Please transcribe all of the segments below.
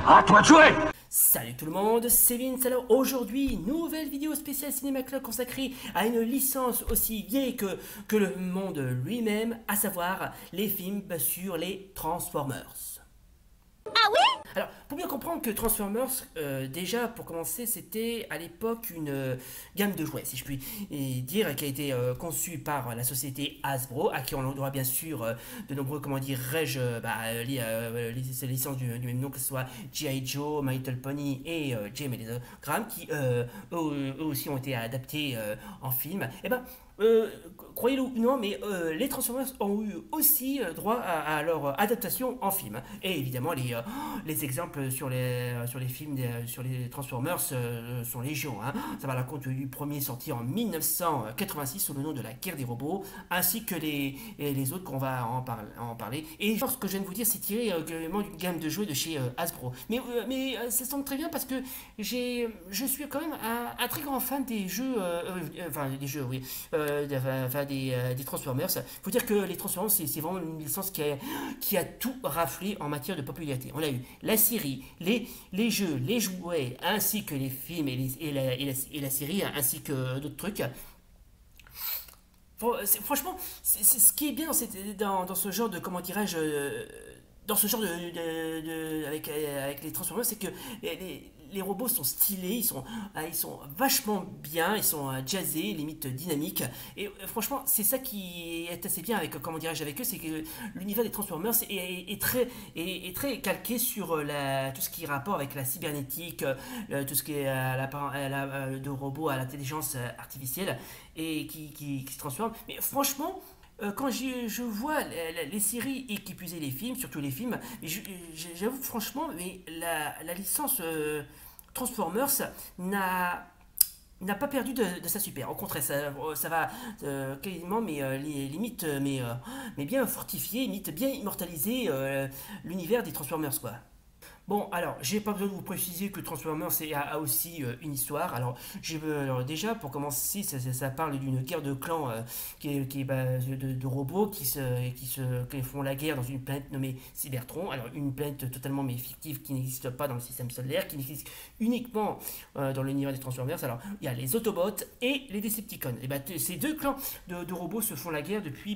À toi de jouer! Salut tout le monde, c'est Vince. Alors aujourd'hui, nouvelle vidéo spéciale Cinéma Club consacrée à une licence aussi vieille que le monde lui-même, à savoir les films sur les Transformers. Ah oui? Alors, pour bien comprendre que Transformers, déjà, pour commencer, c'était à l'époque une gamme de jouets, si je puis dire, qui a été conçue par la société Hasbro, à qui on doit bien sûr de nombreux, comment dirais-je, les licences du même nom, que ce soit G.I. Joe, My Little Pony et Jem et les Graham, qui eux aussi ont été adaptés en film. Et ben, croyez-le ou non, mais les Transformers ont eu aussi droit à leur adaptation en film. Et évidemment, les exemples sur les films, sur les Transformers sont légion. Hein. Ça va à la compte du premier sorti en 1986 sous le nom de La Guerre des Robots, ainsi que les autres qu'on va en parler. Et je pense que je viens de vous dire, c'est tiré également d'une gamme de jouets de chez Hasbro. Mais ça semble très bien parce que je suis quand même un très grand fan des jeux, oui. Des Transformers. Il faut dire que les Transformers, c'est vraiment une licence qui a tout raflé en matière de popularité. On a eu la série, les jeux, les jouets, ainsi que les films et la série, ainsi que d'autres trucs. Franchement, ce qui est bien dans ce genre de, comment dirais-je, dans ce genre avec les Transformers, c'est que les robots sont stylés, ils sont vachement bien, ils sont jazzés, limite dynamiques. Et franchement, c'est ça qui est assez bien avec, comment dirais-je, avec eux, c'est que l'univers des Transformers est très calqué sur tout ce qui est rapport avec la cybernétique, tout ce qui est de robots à l'intelligence artificielle et qui se transforment. Mais franchement, quand je vois les séries et qui plus est les films, surtout les films, j'avoue franchement, mais la licence Transformers n'a pas perdu de sa super. Au contraire, ça va quasiment, limite, mais bien fortifier, limite bien immortaliser l'univers des Transformers, quoi. Bon, alors, j'ai pas besoin de vous préciser que Transformers a aussi une histoire. Alors, déjà, pour commencer, ça parle d'une guerre de clans qui est de robots qui font la guerre dans une planète nommée Cybertron. Alors, une planète totalement fictive qui n'existe pas dans le système solaire, qui n'existe uniquement dans l'univers des Transformers. Alors, il y a les Autobots et les Decepticons. Et ces deux clans de robots se font la guerre depuis,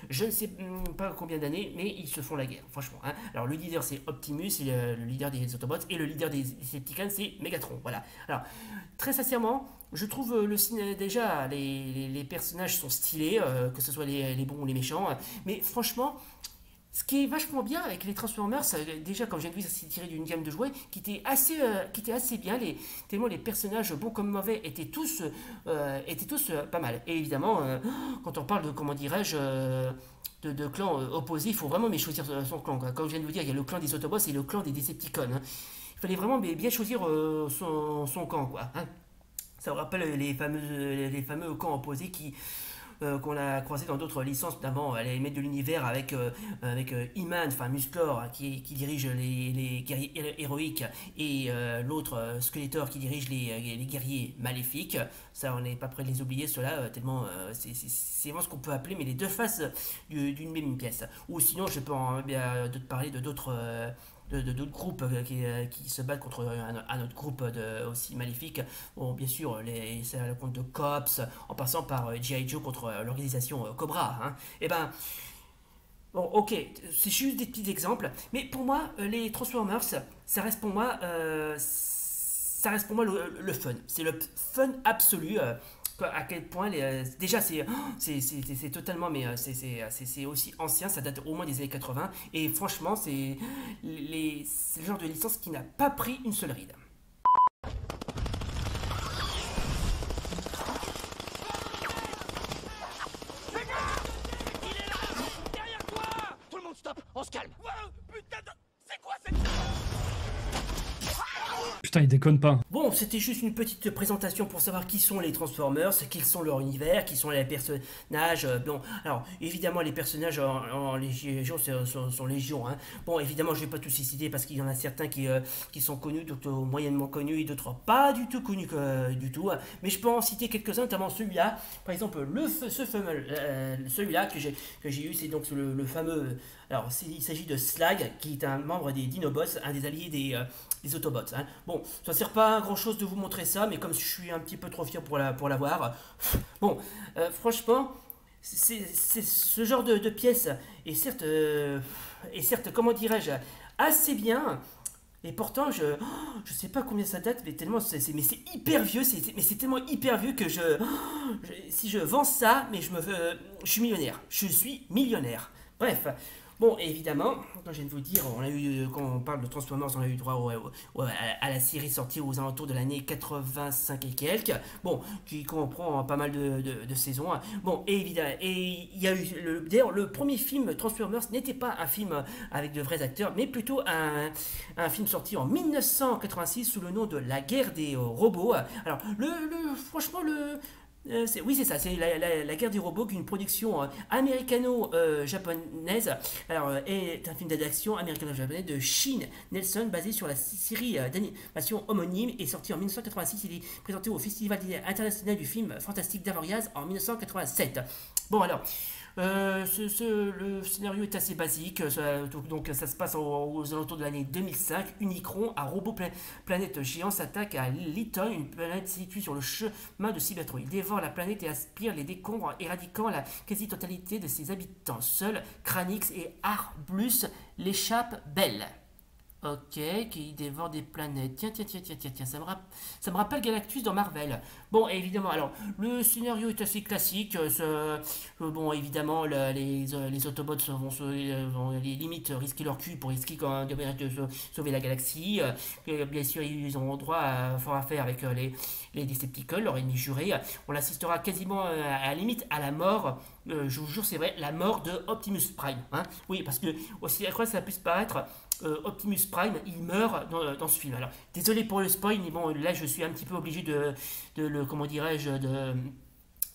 je ne sais pas combien d'années, mais ils se font la guerre, franchement. Hein. Alors, le leader, c'est Optimus, le leader des Autobots, et le leader des Decepticons, c'est Megatron. Voilà. Alors, très sincèrement, je trouve déjà les personnages sont stylés, que ce soit les bons ou les méchants, mais franchement, ce qui est vachement bien avec les Transformers, déjà comme je viens de dire, c'est tiré d'une gamme de jouets qui était assez bien, tellement les personnages bons comme mauvais étaient tous pas mal. Et évidemment, quand on parle de, comment dirais-je, de clans opposés, il faut vraiment choisir son clan. Quoi. Comme je viens de vous dire, il y a le clan des Autobots et le clan des Decepticons. Hein. Il fallait vraiment bien choisir son camp. Quoi, hein. Ça vous rappelle les fameux camps opposés qu'on a croisé dans d'autres licences, notamment les maîtres de l'univers avec He-Man, enfin Musclor, qui dirige les guerriers héroïques, et l'autre Skeletor qui dirige les guerriers maléfiques. Ça, on n'est pas prêt de les oublier, ceux-là, tellement c'est vraiment ce qu'on peut appeler mais les deux faces d'une même pièce. Ou sinon, je peux te parler de d'autres groupes qui se battent contre un autre groupe aussi maléfique. Bon, bien sûr, c'est à la compte de Cops, en passant par G.I. Joe contre l'organisation Cobra. Hein. Et ben, bon, ok, c'est juste des petits exemples, mais pour moi, les Transformers, ça reste pour moi le fun. C'est le fun absolu. À quel point déjà c'est totalement, mais c'est aussi ancien, ça date au moins des années 80, et franchement c'est le genre de licence qui n'a pas pris une seule ride. On se calme. Wow, putain de... C'est quoi cette... Putain, il déconne pas. Bon, bon, c'était juste une petite présentation pour savoir qui sont les Transformers, quels sont leur univers, qui sont les personnages. Bon, alors évidemment les personnages en Légion sont Légion. Hein. Bon, évidemment je vais pas tous les citer parce qu'il y en a certains qui sont connus, d'autres moyennement connus et d'autres pas du tout connus du tout. Hein. Mais je peux en citer quelques-uns, notamment celui-là. Par exemple, ce fameux, celui-là que j'ai eu, c'est donc le fameux. Alors, il s'agit de Slag, qui est un membre des Dinobots, un des alliés des Autobots. Hein. Bon, ça ne sert pas à grand chose de vous montrer ça, mais comme je suis un petit peu trop fier pour l'avoir, bon, franchement, c'est ce genre de pièce est certes, comment dirais-je, assez bien. Et pourtant, je sais pas combien ça date, mais tellement mais c'est hyper vieux, mais c'est tellement hyper vieux que si je vends ça, mais je suis millionnaire. Je suis millionnaire. Bref. Bon, évidemment, quand je viens de vous dire, quand on parle de Transformers, on a eu droit à la série sortie aux alentours de l'année 85 et quelques. Bon, qui comprend pas mal de saisons. Bon, et évidemment, et il y a eu, d'ailleurs, le premier film Transformers n'était pas un film avec de vrais acteurs, mais plutôt un film sorti en 1986 sous le nom de La guerre des robots. Alors, franchement, oui, c'est ça, c'est la guerre des robots, une production américano-japonaise. Alors, est un film d'action américano-japonais de Shin Nelson, basé sur la série d'animation homonyme, et sorti en 1986. Il est présenté au Festival international du film fantastique d'Avoriaz en 1987. Bon, alors. Le scénario est assez basique, donc ça se passe aux alentours de l'année 2005. Unicron, un robot planète géant, s'attaque à Lytton, une planète située sur le chemin de Cybertron. Il dévore la planète et aspire les décombres, éradiquant la quasi-totalité de ses habitants. Seuls Kranix et Arblus l'échappent belles. Ok, qui dévore des planètes. Tiens, ça me rappelle Galactus dans Marvel. Bon, évidemment, alors, le scénario est assez classique. Bon, évidemment, les Autobots vont les limites risquer leur cul pour risquer quand même de sauver la galaxie. Bien sûr, ils ont droit à fort à faire avec les Decepticons, leur ennemi juré. On assistera quasiment à la limite à la mort. Je vous jure, c'est vrai, la mort de Optimus Prime. Hein. Oui, parce que, aussi à quoi ça puisse paraître, Optimus Prime, il meurt dans ce film. Alors, désolé pour le spoil, mais bon, là, je suis un petit peu obligé de le, comment dirais-je, de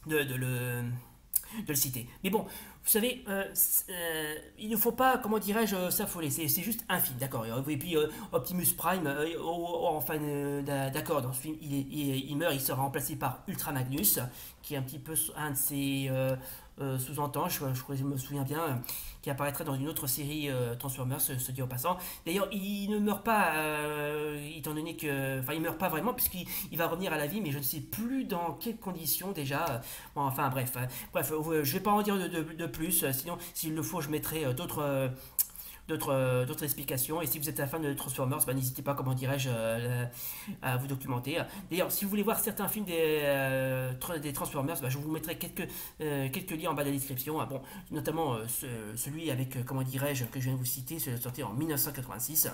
le citer. Mais bon, vous savez, il ne faut pas, comment dirais-je, s'affoler. C'est juste un film, d'accord. Et puis Optimus Prime, enfin, d'accord, dans ce film, il meurt, il sera remplacé par Ultra Magnus, qui est un petit peu un de ses sous-entend, je me souviens bien, qui apparaîtra dans une autre série Transformers, se dit en passant. D'ailleurs, il ne meurt pas, étant donné que. Enfin, il meurt pas vraiment, puisqu'il va revenir à la vie, mais je ne sais plus dans quelles conditions déjà. Bon, enfin, bref. Je vais pas en dire de plus, sinon, s'il le faut, je mettrai d'autres explications. Et si vous êtes un fan de Transformers, n'hésitez pas, comment dirais-je, à vous documenter. D'ailleurs, si vous voulez voir certains films des Transformers, je vous mettrai quelques liens en bas de la description. Bon, notamment celui avec, comment dirais-je, que je viens de vous citer, sorti en 1986.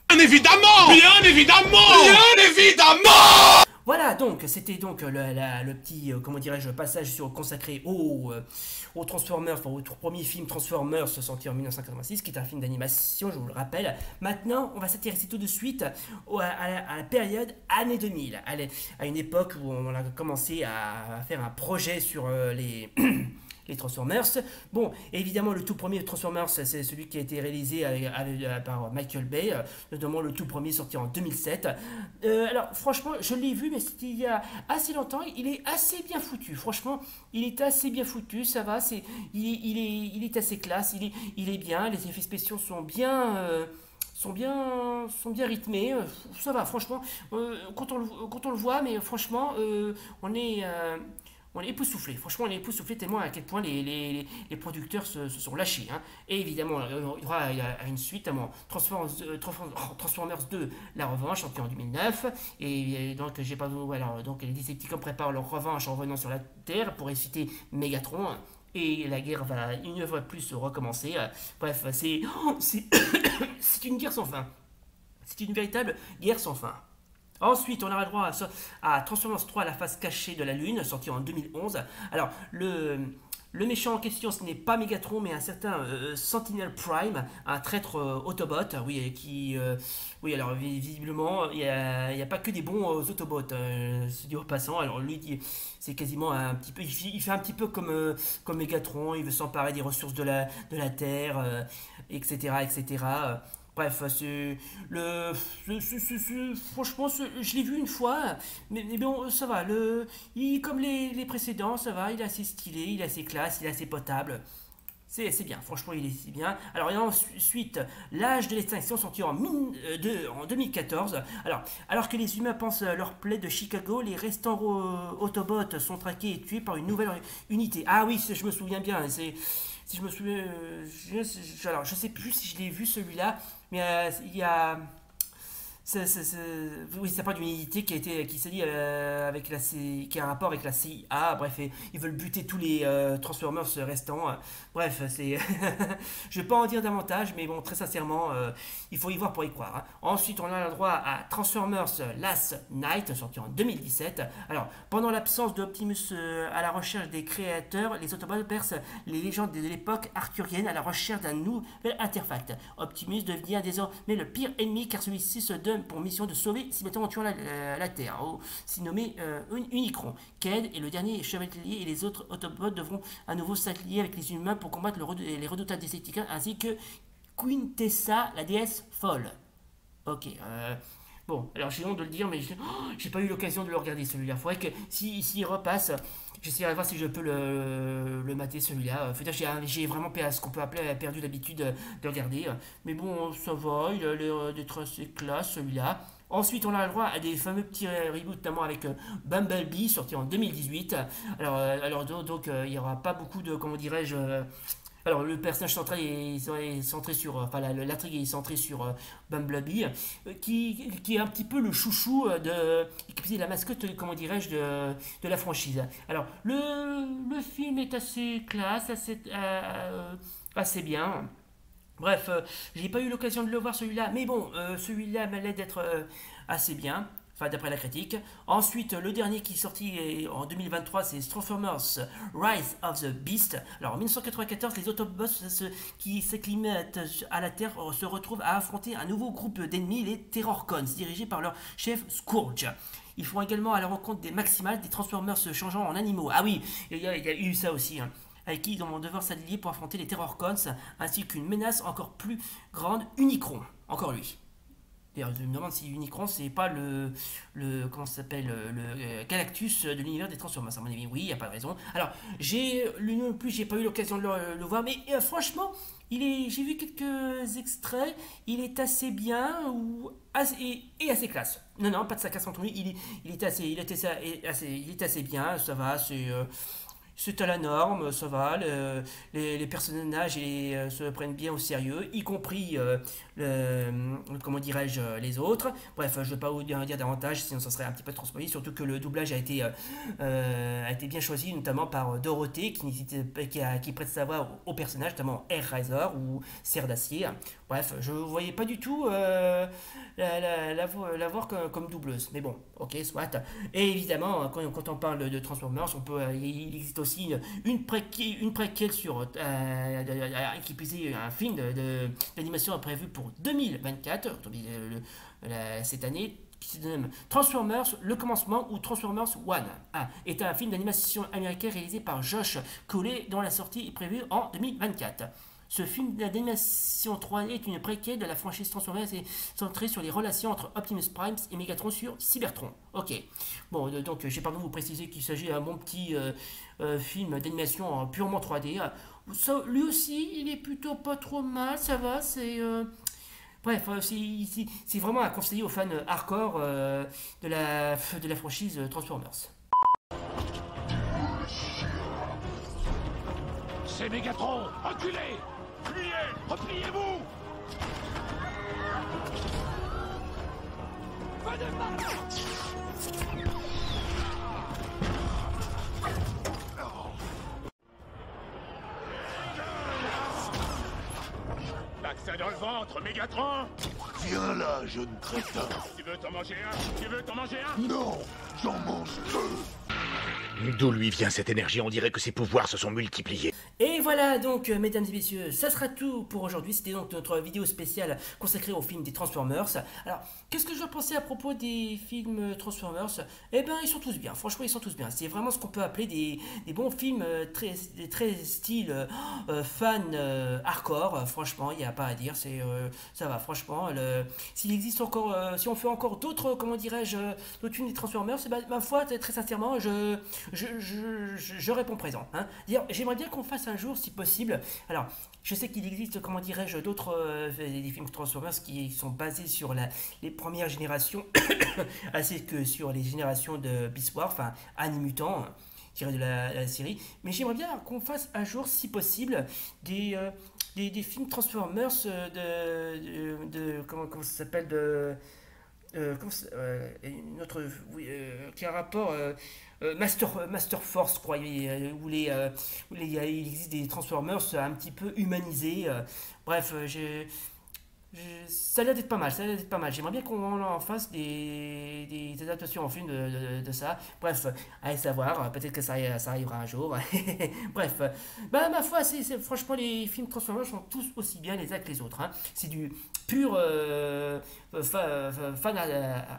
Bien évidemment! Bien évidemment! Bien évidemment! Voilà, donc c'était donc le petit, comment dirais-je, passage consacré au Transformers, enfin, au premier film Transformers sorti en 1986, qui est un film d'animation, je vous le rappelle. Maintenant, on va s'intéresser tout de suite à la période années 2000, à une époque où on a commencé à faire un projet sur les Transformers. Bon, évidemment, le tout premier Transformers, c'est celui qui a été réalisé par Michael Bay, notamment le tout premier sorti en 2007. Alors, franchement, je l'ai vu, mais c'était il y a assez longtemps. Il est assez bien foutu. Franchement, il est assez bien foutu. Ça va, il est assez classe. Il est bien. Les effets spéciaux sont bien. Sont bien rythmés, ça va, franchement, quand on le voit, mais franchement, on est époustouflé. Franchement, on est époustouflé tellement à quel point les producteurs se sont lâchés. Hein. Et évidemment, il y aura une suite, Transformers 2, La Revanche, sorti en 2009. Et donc, j'ai pas alors, donc les Decepticons préparent leur revanche en revenant sur la Terre pour ressusciter Megatron. Et la guerre va une fois de plus recommencer. Bref, c'est une guerre sans fin. C'est une véritable guerre sans fin. Ensuite, on aura droit à Transformers 3, la face cachée de la Lune, sorti en 2011. Alors, le méchant en question, ce n'est pas Megatron, mais un certain Sentinel Prime, un traître Autobot, oui, qui... oui, alors visiblement, il n'y a pas que des bons Autobots, se dit au passant. Alors lui, c'est quasiment un petit peu... Il fait un petit peu comme Megatron, il veut s'emparer des ressources de la Terre, etc., etc., bref, franchement, je l'ai vu une fois, mais bon, ça va. Comme les précédents, ça va. Il est assez stylé, il est assez classe, il est assez potable. C'est bien, franchement, il est bien. Alors, et ensuite, l'âge de l'extinction sorti en 2014. Alors que les humains pensent leur plaie de Chicago, les restants Autobots sont traqués et tués par une nouvelle unité. Ah oui, je me souviens bien. Si je me souviens, alors je sais plus si je l'ai vu celui-là, mais il y a, oui, c'est pas d'une unité qui s'est dit avec qui a un rapport avec la CIA. Bref, ils veulent buter tous les Transformers restants. Bref, c'est, je vais pas en dire davantage, mais bon, très sincèrement, il faut y voir pour y croire. Hein. Ensuite, on a le droit à Transformers Last Night, sorti en 2017. Alors, pendant l'absence d'Optimus à la recherche des créateurs, les Autobots percent les légendes de l'époque arthurienne à la recherche d'un nouvel artefact. Optimus devient désormais le pire ennemi car celui-ci se donne pour mission de sauver en tuant la Terre, aussi nommé Unicron. Ked et le dernier chevalier et les autres Autobots devront à nouveau s'allier avec les humains pour combattre les redoutables Decepticons ainsi que Quintessa, la déesse folle. Ok, bon, alors j'ai honte de le dire, mais j'ai pas eu l'occasion de le regarder celui-là. Faudrait que s'il repasse, j'essaierai de voir si je peux le mater celui-là. J'ai vraiment ce qu'on peut appeler perdu l'habitude de regarder. Mais bon, ça va, il a l'air d'être assez classe celui-là. Ensuite, on a le droit à des fameux petits reboots, notamment avec Bumblebee, sorti en 2018. Alors donc, il n'y aura pas beaucoup de, comment dirais-je... alors le personnage central est centré sur, enfin l'intrigue est centrée sur Bumblebee, qui est un petit peu le chouchou qui est la mascotte, comment dirais-je, de la franchise. Alors le film est assez classe, assez bien. Bref, j'ai pas eu l'occasion de le voir celui-là, mais bon, celui-là m'a l'air d'être assez bien. Enfin, d'après la critique. Ensuite, le dernier qui est sorti en 2023, c'est Transformers Rise of the Beast. Alors, en 1994, les Autobots qui s'acclimatent à la Terre se retrouvent à affronter un nouveau groupe d'ennemis, les Terrorcons, dirigés par leur chef Scourge. Ils font également à la rencontre des Maximals, des Transformers se changeant en animaux. Ah oui, il y a eu ça aussi, hein, avec qui ils vont devoir s'allier pour affronter les Terrorcons, ainsi qu'une menace encore plus grande, Unicron. Encore lui. D'ailleurs, je me demande si Unicron, c'est pas comment ça s'appelle, le Galactus de l'univers des Transformers. À mon avis, oui, il n'y a pas de raison. Alors, lui non plus, j'ai pas eu l'occasion de le voir, mais franchement, j'ai vu quelques extraits, il est assez bien et assez classe. Non, pas de sarcasme entre lui, il est assez bien, ça va, c'est à la norme, ça va, les personnages se prennent bien au sérieux, y compris, comment dirais-je, les autres. Bref, je ne vais pas vous dire davantage, sinon ça serait un petit peu transposé, surtout que le doublage a été bien choisi, notamment par Dorothée, qui prête sa voix aux personnages, notamment Air Riser ou Serre d'Acier. Bref, je ne voyais pas du tout la voir comme doubleuse, mais bon, ok, soit. Et évidemment, quand on parle de Transformers, il existe aussi une préquelle sur qui puisait un film d'animation prévu pour 2024, cette année, qui se nomme Transformers, le commencement ou Transformers One. Est un film d'animation américain réalisé par Josh Cooley dont la sortie est prévue en 2024. Ce film d'animation 3D est une préquelle de la franchise Transformers et centré sur les relations entre Optimus Prime et Megatron sur Cybertron. Ok. Bon, donc j'ai pas besoin de vous préciser qu'il s'agit d'un bon petit film d'animation purement 3D. Ça, lui aussi, il est plutôt pas trop mal, ça va, c'est... Bref, c'est vraiment à conseiller aux fans hardcore de la franchise Transformers. C'est Megatron! Reculez! Pliez! Repliez-vous! L'accès dans le ventre, Mégatron! Viens là, jeune crétin. Tu veux t'en manger un? Tu veux t'en manger un? Non, j'en mange peu. D'où lui vient cette énergie? On dirait que ses pouvoirs se sont multipliés. Et voilà donc, mesdames et messieurs, ça sera tout pour aujourd'hui. C'était donc notre vidéo spéciale consacrée au film des Transformers. Alors, qu'est-ce que je dois penser à propos des films Transformers? Eh ben, ils sont tous bien. Franchement, ils sont tous bien. C'est vraiment ce qu'on peut appeler des bons films très style fan hardcore. Franchement, il n'y a pas à dire. Ça va, franchement. S'il existe encore, si on fait encore d'autres, comment dirais-je, d'autres films des Transformers, eh ben, ma foi, très sincèrement, je réponds présent. Hein. J'aimerais bien qu'on fasse un jour, si possible. Alors, je sais qu'il existe, comment dirais-je, d'autres des films Transformers qui sont basés sur les premières générations, ainsi que sur les générations de Beast Wars, enfin, Animutant, tiré de la série. Mais j'aimerais bien qu'on fasse un jour, si possible, des films Transformers comment ça s'appelle une autre qui a un rapport Master Force, je crois, où il existe des Transformers un petit peu humanisés. Bref, ça a l'air d'être pas mal, J'aimerais bien qu'on en fasse des adaptations en film de ça. Bref, allez savoir, peut-être que ça arrivera un jour. Bref, bah ma foi, franchement, les films Transformers sont tous aussi bien les uns que les autres. Hein. C'est du pur fan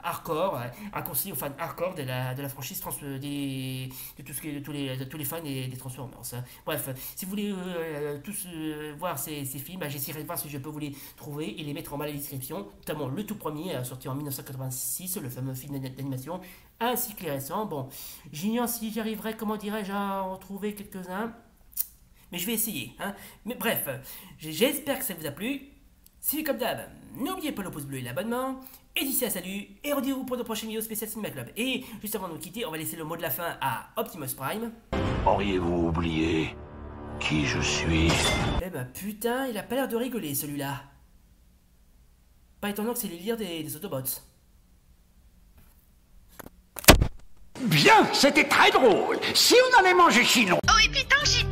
hardcore, un conseil aux fans hardcore de la franchise de tous les fans des Transformers. Hein. Bref, si vous voulez tous voir ces films, bah, j'essaierai de voir si je peux vous les trouver et les mettre en bas à la description, notamment le tout premier, sorti en 1986, le fameux film d'animation, ainsi que les récents. Bon, j'ignore si j'arriverai, comment dirais-je, à en trouver quelques-uns, mais je vais essayer. Hein. Mais bref, j'espère que ça vous a plu. Si comme d'hab, n'oubliez pas le pouce bleu et l'abonnement. Et d'ici là, salut, et rendez-vous pour de prochaines vidéos spéciales Cinéma Club. Et juste avant de nous quitter, on va laisser le mot de la fin à Optimus Prime. Auriez-vous oublié qui je suis? Eh ben putain, il a pas l'air de rigoler celui-là. Pas étonnant que c'est les lire des Autobots. Bien, c'était très drôle. Si on allait manger chinois... Oh, et puis tant que j'y